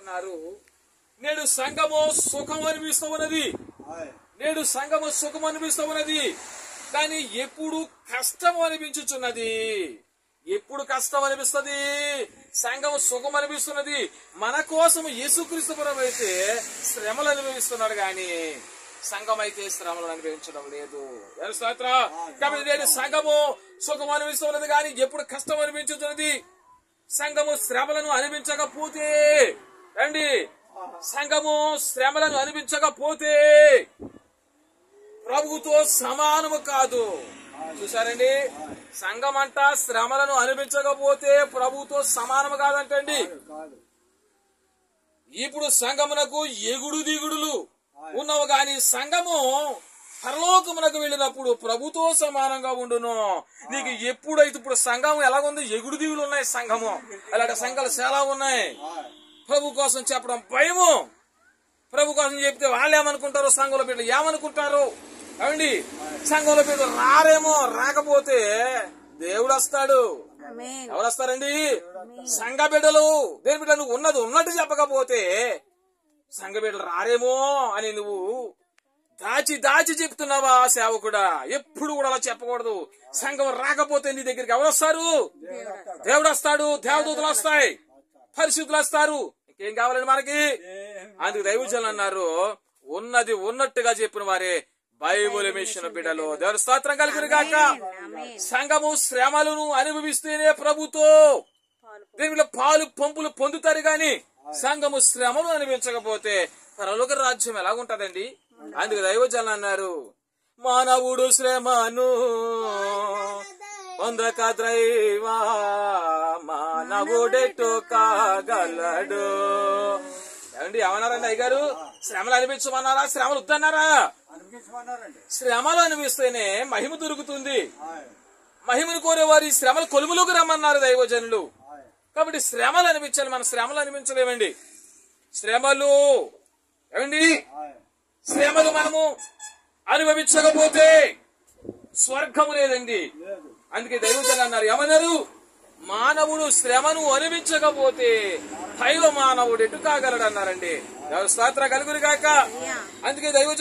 అన్నారు, నేడు సంఘము సుఖం అనిపిస్తూ ఉన్నది. నేడు సంఘము సుఖం అనిపిస్తూ ఉన్నది, కానీ ఎప్పుడు కష్టం అనిపించుచున్నది. ఎప్పుడు కష్టం అనిపిస్తుంది, సంఘం సుఖం అనిపిస్తున్నది. మన కోసం యేసుక్రీస్తు ప్రభువు అయితే శ్రమలు అనుభవిస్తున్నాడు, గాని సంఘం అయితే శ్రమలు అనుభవించడం లేదు. కాబట్టి నేను సంఘము సుఖం అనిపిస్తున్నది, కానీ ఎప్పుడు కష్టం అనిపించుతున్నది. సంఘము శ్రమలను అనిపించకపోతే రండి, సంఘము శ్రమలను అనిపించకపోతే ప్రభుతో సమానము కాదు. చూసారండి, సంఘం అంట శ్రమలను అనిపించకపోతే ప్రభుతో సమానము కాదంటండి. ఇప్పుడు సంఘమునకు ఎగుడు దిగుడులు ఉన్నవు, గాని సంఘము పరలోకమునకు వెళ్ళినప్పుడు ప్రభుతో సమానంగా ఉండును. నీకు ఎప్పుడైతే ఇప్పుడు సంఘం ఎలాగుంది, ఎగుడు దిగులు ఉన్నాయి. సంఘము అలాంటి సంఘాలు చాలా ఉన్నాయి. ప్రభు కోసం చెప్పడం భయము. ప్రభు కోసం చెప్తే వాళ్ళు ఏమనుకుంటారు, సంఘంలో బిడ్డలు ఏమనుకుంటారు. అవండి, సంఘంలో బిడ్డలు రారేమో, రాకపోతే దేవుడు వస్తాడు. ఎవరు వస్తారండి? సంఘ బిడ్డలు. దేని బిడ్డ నువ్వు ఉన్నది ఉన్నట్టు చెప్పకపోతే సంఘ బిడ్డలు రారేమో అని నువ్వు దాచి దాచి చెప్తున్నావా సేవకుడా? ఎప్పుడు కూడా అలా చెప్పకూడదు. సంఘం రాకపోతే నీ దగ్గరికి ఎవరు వస్తారు? దేవుడు వస్తాడు, దేవదూతలు వస్తాయి, పరిశుద్ధులు వస్తారు. ఇంకేం కావాలండి మనకి? అందుకు దైవజనులు అన్నారు, ఉన్నది ఉన్నట్టుగా చెప్పిన వారే బైబుల్ మిషన్ బిడ్డలు. దేవుని స్తోత్రం కలుగును గాక. సంఘము శ్రమలను అనుభవిస్తేనే ప్రభుతో దేవుళ్ళ పాలు పంపులు పొందుతారు, గాని సంఘము శ్రమలు అనుభవించకపోతే పరలోక రాజ్యం ఎలాగుంటదండి? అందుకు దైవజనులు అన్నారు, మానవుడు శ్రమను పొందక ద్రైవా మానవుడెటు కాగలడు. ఏమండి, ఏమన్నారండి అయ్యగారు? శ్రమలు అనిపించమన్నారా, శ్రమలు వద్దన్నారా? శ్రమలు అనిపిస్తేనే మహిమ దొరుకుతుంది. మహిమను కోరేవారి శ్రమలు కొలుములోకి రమ్మన్నారు దైవజనులు. కాబట్టి శ్రమలు అనిపించాలి. మన శ్రమలు అనిపించలేమండి. శ్రమలు ఏమండి, శ్రమలు మనము అనుభవించకపోతే స్వర్గము లేదండి. అందుకే దైవజనులు అన్నారు, ఏమన్నారు? మానవుడు శ్రమను అనుభవించకపోతే దైవ మానవుడు ఎటు కాగలడు అన్నారండి. స్తోత్రం కలుగును గాక. అందుకే దైవ